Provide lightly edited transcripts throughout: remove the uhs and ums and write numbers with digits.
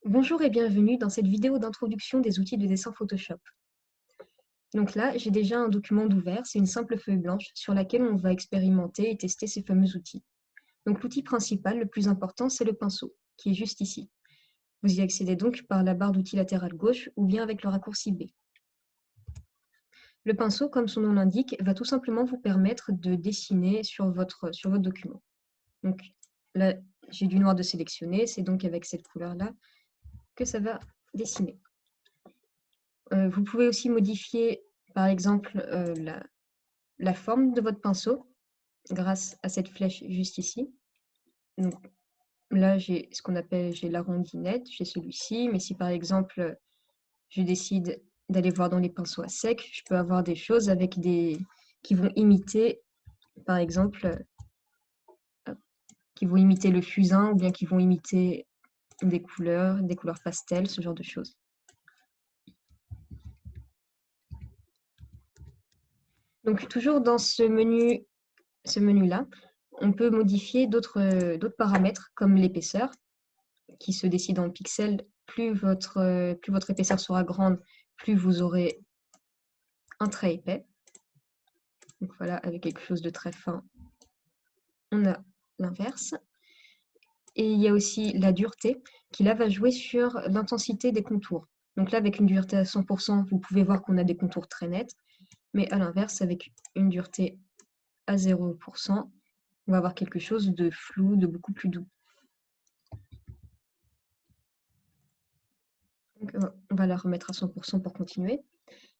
Bonjour et bienvenue dans cette vidéo d'introduction des outils de dessin Photoshop. Donc là, j'ai déjà un document d'ouvert, c'est une simple feuille blanche sur laquelle on va expérimenter et tester ces fameux outils. Donc l'outil principal, le plus important, c'est le pinceau, qui est juste ici. Vous y accédez donc par la barre d'outils latérale gauche ou bien avec le raccourci B. Le pinceau, comme son nom l'indique, va tout simplement vous permettre de dessiner sur votre document. Donc là, j'ai du noir de sélectionner, c'est donc avec cette couleur-là que ça va dessiner. Vous pouvez aussi modifier, par exemple, la forme de votre pinceau grâce à cette flèche juste ici. Donc là, j'ai ce qu'on appelle j'ai l'arrondinette, j'ai celui-ci, mais si par exemple, je décide d'aller voir dans les pinceaux à sec, je peux avoir des choses avec des qui vont imiter, par exemple, hop, qui vont imiter le fusain ou bien qui vont imiter des couleurs pastel, ce genre de choses. Donc toujours dans ce menu-là, on peut modifier d'autres paramètres comme l'épaisseur qui se décide en pixels. Plus votre épaisseur sera grande, plus vous aurez un trait épais. Donc voilà, avec quelque chose de très fin, on a l'inverse. Et il y a aussi la dureté qui là va jouer sur l'intensité des contours. Donc là, avec une dureté à 100%, vous pouvez voir qu'on a des contours très nets. Mais à l'inverse, avec une dureté à 0%, on va avoir quelque chose de flou, de beaucoup plus doux. Donc, on va la remettre à 100% pour continuer.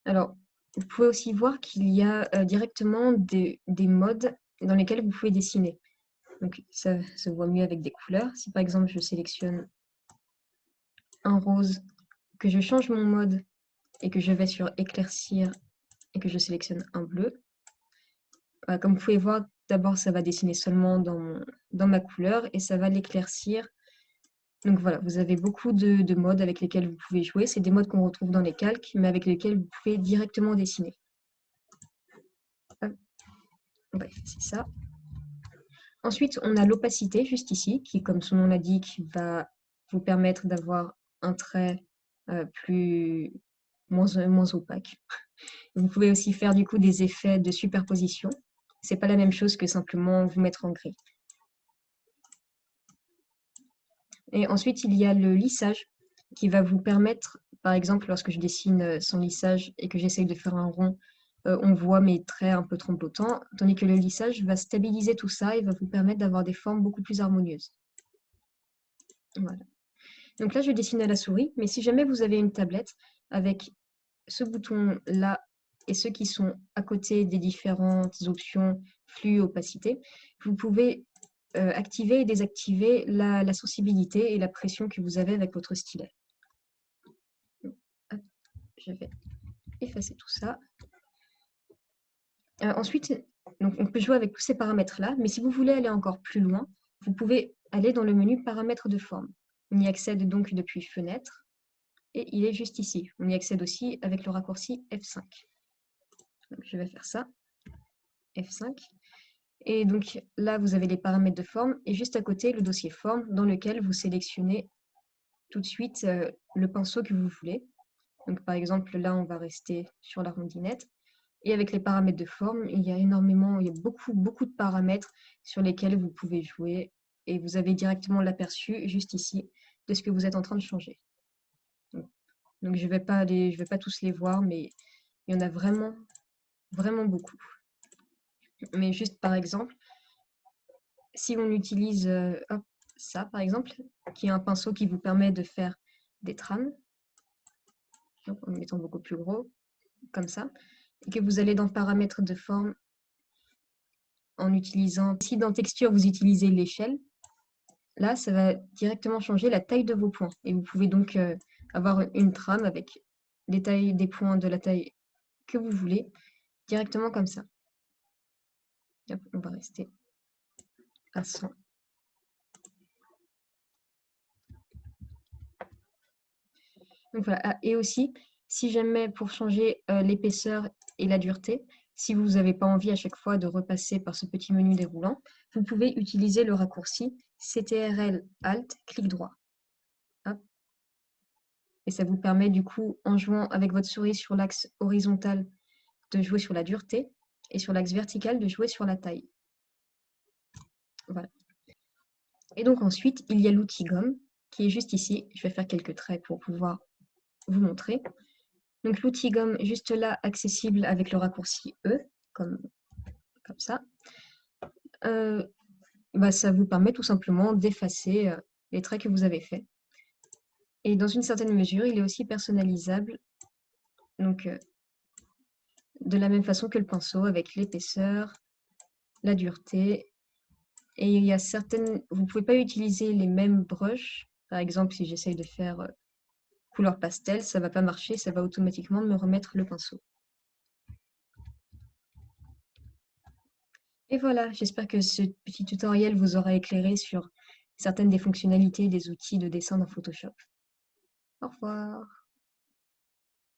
Alors, vous pouvez aussi voir qu'il y a directement des modes dans lesquels vous pouvez dessiner. Donc, ça se voit mieux avec des couleurs. Si par exemple, je sélectionne un rose, que je change mon mode et que je vais sur éclaircir et que je sélectionne un bleu, comme vous pouvez voir, d'abord, ça va dessiner seulement dans ma couleur et ça va l'éclaircir. Donc voilà, vous avez beaucoup de modes avec lesquels vous pouvez jouer. C'est des modes qu'on retrouve dans les calques, mais avec lesquels vous pouvez directement dessiner. Hop. On va effacer ça. Ensuite, on a l'opacité juste ici, qui, comme son nom l'indique, va vous permettre d'avoir un trait moins opaque. Vous pouvez aussi faire du coup des effets de superposition. C'est pas la même chose que simplement vous mettre en gris. Et ensuite, il y a le lissage qui va vous permettre, par exemple, lorsque je dessine sans lissage et que j'essaye de faire un rond, on voit mes traits un peu tremblotant, tandis que le lissage va stabiliser tout ça et va vous permettre d'avoir des formes beaucoup plus harmonieuses. Voilà. Donc là, je dessine à la souris, mais si jamais vous avez une tablette avec ce bouton-là et ceux qui sont à côté des différentes options flux, opacité, vous pouvez activer et désactiver la sensibilité et la pression que vous avez avec votre stylet. Hop, je vais effacer tout ça. Ensuite, donc on peut jouer avec tous ces paramètres-là, mais si vous voulez aller encore plus loin, vous pouvez aller dans le menu paramètres de forme. On y accède donc depuis fenêtre et il est juste ici. On y accède aussi avec le raccourci F5. Donc, je vais faire ça, F5. Et donc là, vous avez les paramètres de forme et juste à côté, le dossier forme dans lequel vous sélectionnez tout de suite le pinceau que vous voulez. Donc par exemple, là, on va rester sur la rondinette. Et avec les paramètres de forme, il y a beaucoup de paramètres sur lesquels vous pouvez jouer et vous avez directement l'aperçu juste ici de ce que vous êtes en train de changer. Donc je vais pas tous les voir, mais il y en a vraiment beaucoup. Mais juste par exemple, si on utilise ça par exemple, qui est un pinceau qui vous permet de faire des trames, donc en mettant beaucoup plus gros, comme ça, et que vous allez dans paramètres de forme en utilisant, si dans texture vous utilisez l'échelle, là ça va directement changer la taille de vos points. Et vous pouvez donc avoir une trame avec les tailles des points de la taille que vous voulez, directement comme ça. Hop, on va rester à 100. Donc voilà. Ah, et aussi, si jamais pour changer l'épaisseur et la dureté, si vous n'avez pas envie à chaque fois de repasser par ce petit menu déroulant, vous pouvez utiliser le raccourci CTRL Alt, clic droit. Hop. Et ça vous permet du coup, en jouant avec votre souris sur l'axe horizontal, de jouer sur la dureté et sur l'axe vertical, de jouer sur la taille. Voilà. Et donc ensuite, il y a l'outil gomme qui est juste ici. Je vais faire quelques traits pour pouvoir vous montrer. Donc l'outil gomme juste là, accessible avec le raccourci E, comme ça. Ça vous permet tout simplement d'effacer les traits que vous avez faits. Et dans une certaine mesure, il est aussi personnalisable, donc de la même façon que le pinceau, avec l'épaisseur, la dureté. Et il y a certaines... Vous ne pouvez pas utiliser les mêmes brushes. Par exemple, si j'essaye de faire couleur pastel, ça ne va pas marcher, ça va automatiquement me remettre le pinceau. Et voilà, j'espère que ce petit tutoriel vous aura éclairé sur certaines des fonctionnalités des outils de dessin dans Photoshop. Au revoir.